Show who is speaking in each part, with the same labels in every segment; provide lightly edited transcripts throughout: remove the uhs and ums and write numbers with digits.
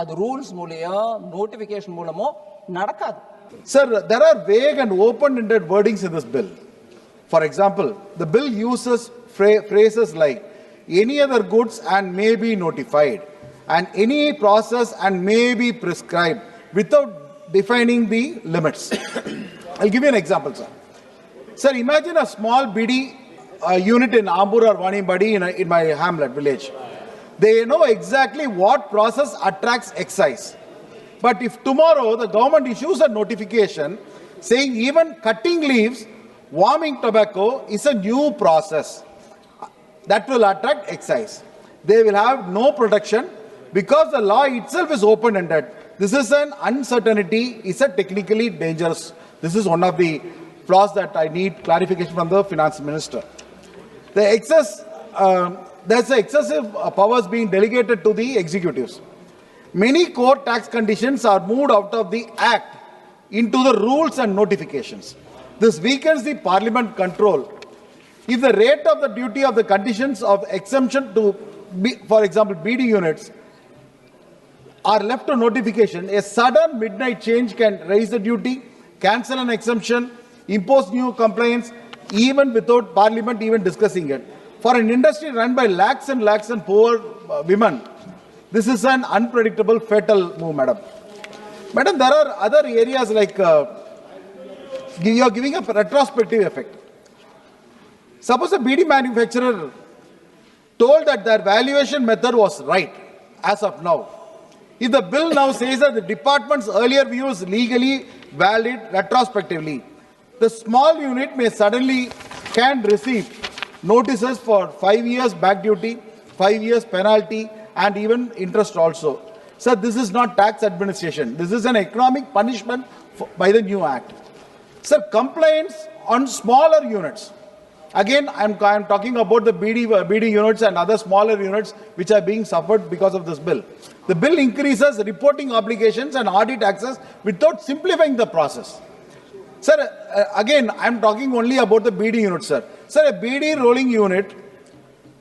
Speaker 1: அது ரூல்ஸ் மூலமோ நோட்டிஃபிகேஷன் மூலமோ நடக்காது.
Speaker 2: Sir, there are vague and open-ended wordings in this bill. For example, the bill uses phrases like any other goods and may be notified, and any process and may be prescribed without defining the limits. I'll give you an example, sir. Sir, imagine a small BD unit in Ambur or Vanimbadi in my hamlet village. They know exactly what process attracts excise. But if tomorrow the government issues a notification saying even cutting leaves, warming tobacco is a new process that will attract excise, they will have no protection because the law itself is open-ended. This is an uncertainty, is a technically dangerous. This is one of the flaws that I need clarification from the finance minister. There's excessive powers being delegated to the executives. Many core tax conditions are moved out of the act into the rules and notifications. This weakens the parliament control. If the rate of the duty of the conditions of exemption to, for example, BD units are left to notification, a sudden midnight change can raise the duty, cancel an exemption, impose new compliance, even without parliament even discussing it. For an industry run by lakhs and lakhs and poor women, this is an unpredictable, fatal move, madam. Madam, there are other areas like you are giving a retrospective effect. Suppose a BD manufacturer told that their valuation method was right as of now. If the bill now says that the department's earlier view is legally valid retrospectively, the small unit may suddenly can receive notices for 5 years back duty, 5 years penalty, and even interest also. Sir, this is not tax administration. This is an economic punishment by the new act. Sir, complaints on smaller units. Again, I'm talking about the BD units and other smaller units which are being suffered because of this bill. The bill increases reporting obligations and audit access without simplifying the process. Sir, again, I'm talking only about the BD unit, sir. Sir, a BD rolling unit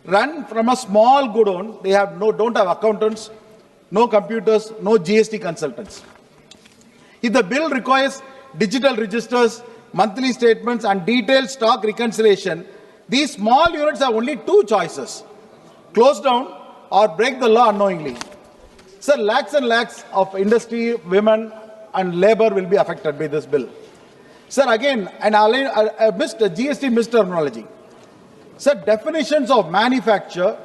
Speaker 2: run from a small godown, they don't have accountants, no computers, no GST consultants. If the bill requires digital registers, monthly statements and detailed stock reconciliation, these small units have only two choices: close down or break the law unknowingly. Sir, lakhs and lakhs of industry, women and labor will be affected by this bill. Sir, again, and I missed GST misterminology. Sir, definitions of manufacture,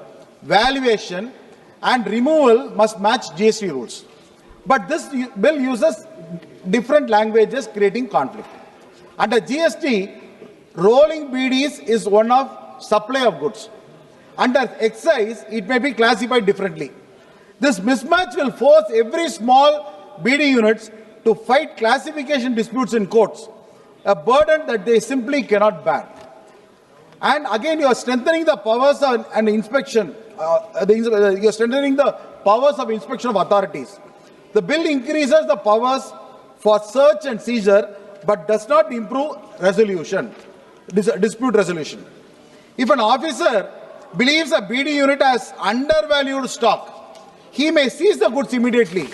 Speaker 2: valuation, and removal must match GST rules. But this bill uses different languages, creating conflict. Under GST, rolling BDs is one of supply of goods. Under excise, it may be classified differently. This mismatch will force every small BD units to fight classification disputes in courts, a burden that they simply cannot bear. And again, you are strengthening the powers and inspection. You are strengthening the powers of inspection of authorities. The bill increases the powers for search and seizure, but does not improve dispute resolution. If an officer believes a BD unit has undervalued stock, he may seize the goods immediately.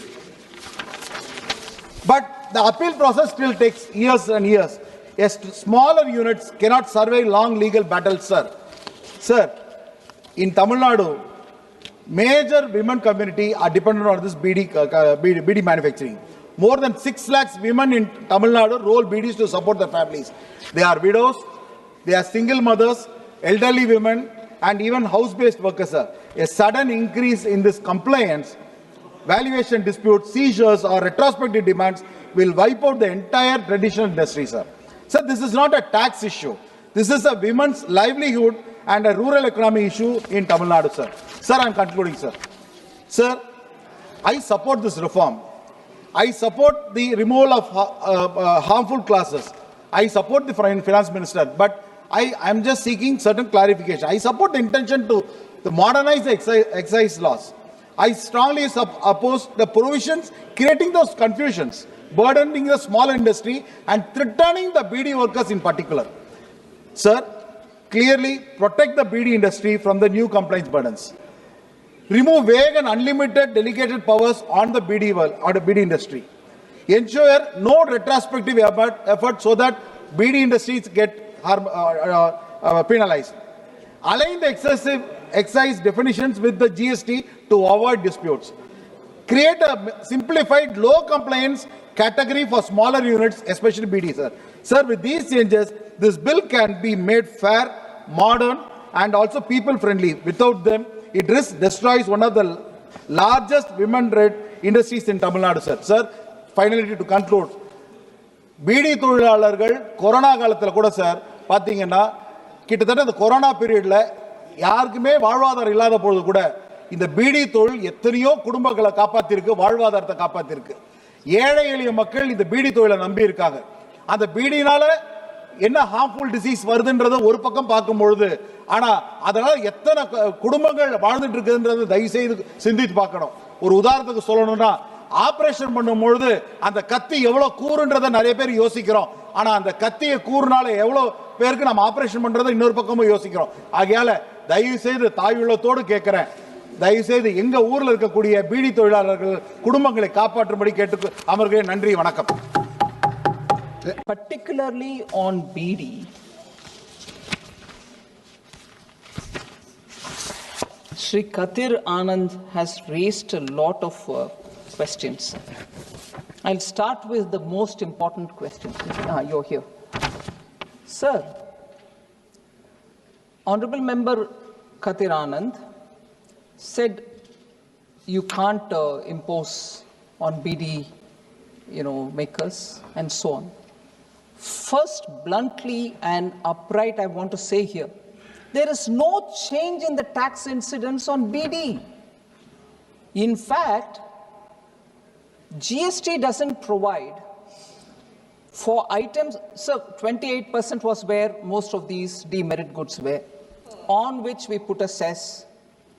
Speaker 2: But the appeal process still takes years and years. Yes, smaller units cannot survive long legal battles, sir. Sir, in Tamil Nadu, major women community are dependent on this BD manufacturing. More than 6 lakhs women in Tamil Nadu roll BDs to support their families. They are widows, they are single mothers, elderly women, and even house-based workers, sir. A sudden increase in this compliance, valuation disputes, seizures, or retrospective demands will wipe out the entire traditional industry, sir. Sir, this is not a tax issue. This is a women's livelihood and a rural economy issue in Tamil Nadu, sir. Sir, I'm concluding, sir. Sir, I support this reform. I support the removal of harmful clauses. I support the finance minister, but I'm just seeking certain clarification. I support the intention to modernize the excise laws. I strongly oppose the provisions creating those confusions, burdening the small industry and threatening the BD workers in particular. Sir, clearly protect the BD industry from the new compliance burdens. remove vague and unlimited delegated powers on the BD world or the BD industry. Ensure no retrospective effort so that BD industries get penalized. Align the excessive excise definitions with the GST to avoid disputes. Create a simplified low compliance category for smaller units, especially BD, sir. Sir, with these changes, this bill can be made fair, modern, and also people friendly. Without them, it destroys one of the largest women-led industries in Tamil Nadu, sir. Sir, finally to conclude, BD தொழிலாளர்கள் corona காலத்துல கூட sir பாத்தீங்கன்னா கிட்டத்தட்ட இந்த corona பீரியட்ல யாருக்குமே வாழ்வாதாரம் இல்லாத பொழுது கூட இந்த பீடி தொழில் எத்தனையோ குடும்பங்களை காப்பாத்திருக்கு, வாழ்வாதாரத்தை காப்பாத்திருக்கு. ஏழை எளிய மக்கள் இந்த பீடி தொழிலை நம்பி இருக்காங்க. அந்த பீடினால என்ன ஹார்ம்ஃபுல் டிசீஸ் வருதுன்றத ஒரு பக்கம் பார்க்கும் பொழுது, ஆனா அதனால எத்தனை குடும்பங்கள் வாழ்ந்துட்டு இருக்குன்றது தயவு செய்து சிந்தித்து பார்க்கணும். ஒரு உதாரணத்துக்கு சொல்லணும்னா, ஆபரேஷன் பண்ணும் பொழுது அந்த கத்தி எவ்வளவு கூறுன்றத நிறைய பேர் யோசிக்கிறோம். ஆனா அந்த கத்தியை கூறுனால எவ்வளவு பேருக்கு நம்ம ஆபரேஷன் பண்றதை இன்னொரு பக்கமும் யோசிக்கிறோம். ஆகையால தயவு செய்து தாயுள்ளத்தோடு கேட்கிறேன், தயவு செய்து எங்க ஊர்ல இருக்கக்கூடிய பீடி தொழிலாளர்கள் குடும்பங்களை காப்பாற்றும்படி கேட்டு அமர்கிறேன். நன்றி, வணக்கம்.
Speaker 1: Particularly on BD, Shri Kathir Anand has raised a lot of questions. I'll start with the most important question. You're here. Sir, Honorable Member Kathir Anand said you can't impose on BD, makers and so on. First, bluntly and upright, I want to say here, there is no change in the tax incidence on BD. In fact, GST doesn't provide for items, so 28% was where most of these demerit goods were, on which we put a cess.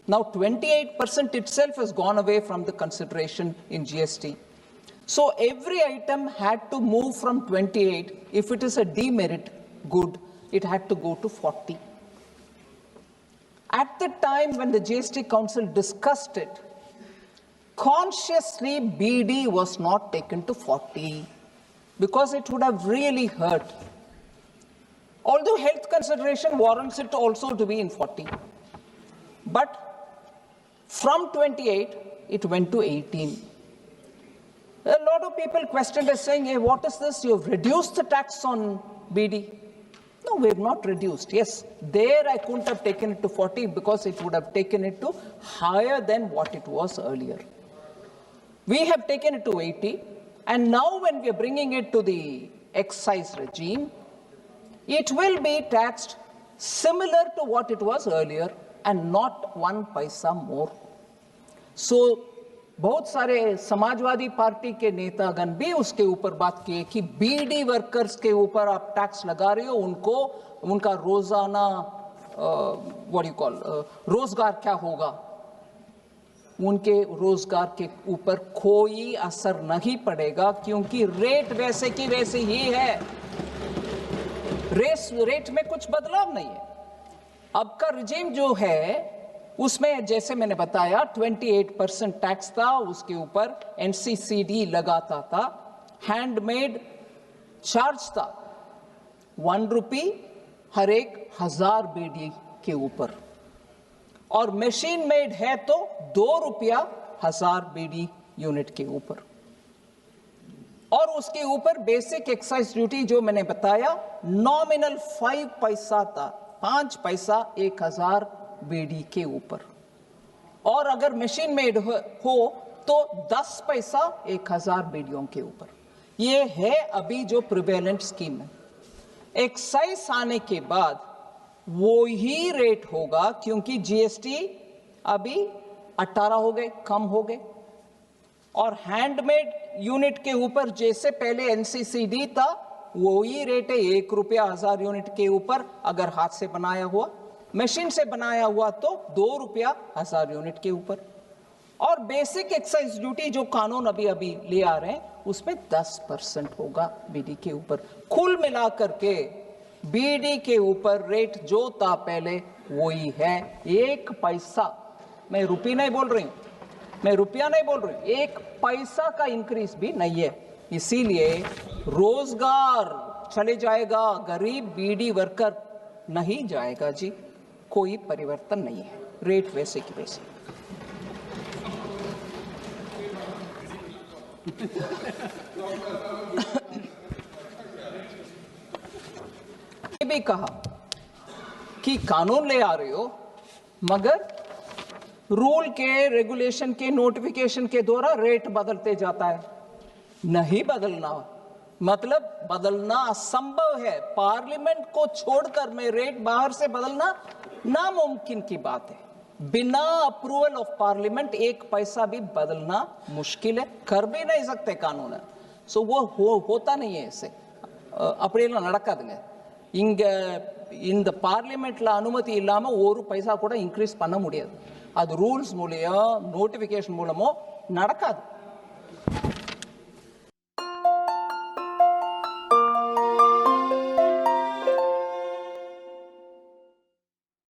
Speaker 1: Now 28% itself has gone away from the consideration in GST. So every item had to move from 28. If it is a demerit good, it had to go to 40. At the time when the GST Council discussed it, consciously BD was not taken to 40 because it would have really hurt. Although health consideration warrants it also to be in 40. But from 28, it went to 18. A lot of people questioned us saying, hey, what is this? You've reduced the tax on BD. No, we have not reduced. Yes, there I couldn't have taken it to 40 because it would have taken it to higher than what it was earlier. We have taken it to 80, and now when we are bringing it to the excise regime, it will be taxed similar to what it was earlier and not 1 paisa more. So, बहुत सारे Samajwadi party के नेतागण भी उसके ऊपर बात किए कि बीडी वर्कर्स के ऊपर आप टैक्स लगा रहे हो, उनको उनका रोजाना रोजगार क्या होगा, उनके रोजगार के ऊपर कोई असर नहीं पड़ेगा क्योंकि रेट वैसे की वैसे ही है, रेट में कुछ बदलाव नहीं है. अब का रिजीम जो है उसमें जैसे मैंने बताया 28% टैक्स था, उसके ऊपर एनसीसीडी लगाता था, हैंडमेड चार्ज था 1 रुपी हर एक 1000 बीडी के ऊपर, और मशीन मेड है तो 2 रुपया 1000 बीडी यूनिट के ऊपर, और उसके ऊपर बेसिक एक्साइज ड्यूटी जो मैंने बताया नॉमिनल 5 पैसा था, 5 पैसा 1000 बीडी के ऊपर, और अगर मशीन मेड हो तो 10 पैसा 1000 बीडियों के ऊपर. ये है अभी जो प्रिवेलेंट स्कीम है. एक्साइज आने के बाद वो ही रेट होगा क्योंकि जीएसटी अभी 18 हो गए, कम हो गए, और हैंडमेड यूनिट के ऊपर जैसे पहले एनसीसीडी था वो ही रेट है 1 रुपया 1000 यूनिट के ऊपर, अगर हाथ से बनाया हुआ, मशीन से बनाया हुआ तो 2 रुपया 1000 यूनिट के ऊपर, और बेसिक एक्साइज ड्यूटी जो कानून अभी ले आ रहे हैं उसमें 10% होगा बीडी के ऊपर. कुल मिलाकर के बीडी के ऊपर रेट जो था पहले वही है, 1 पैसा मैं रुपये नहीं बोल रही हूं, मैं रुपया नहीं बोल रही हूं, एक पैसा का इंक्रीज भी नहीं है। इसीलिए रोजगार चले जाएगा, गरीब बीडी वर्कर नहीं जाएगा जी, कोई परिवर्तन नहीं है, रेट वैसे की वैसे। ये भी कहा कि कानून ले आ रहे हो मगर रूल के, रेगुलेशन के, नोटिफिकेशन के द्वारा रेट बदलते जाता है। नहीं बदलना, मतलब बदलना असंभव है। पार्लियामेंट को छोड़कर मैं रेट बाहर से बदलना नामुमकिन की बात है। बिना अप्रूवल ऑफ पार्लियामेंट एक पैसा भी बदलना मुश्किल है, कर भी नहीं सकते कानून। सो वो होता नहीं है ऐसे, அப்படியெல்லாம் நடக்காதுங்க। இங்க இந்த பார்லிமெண்ட்ல அனுமதி இல்லாம ஒரு பைசா கூட இன்க்ரீஸ் பண்ண முடியாது, அது ரூல்ஸ் மூலமோ நோட்டிபிகேஷன் மூலமோ நடக்காது।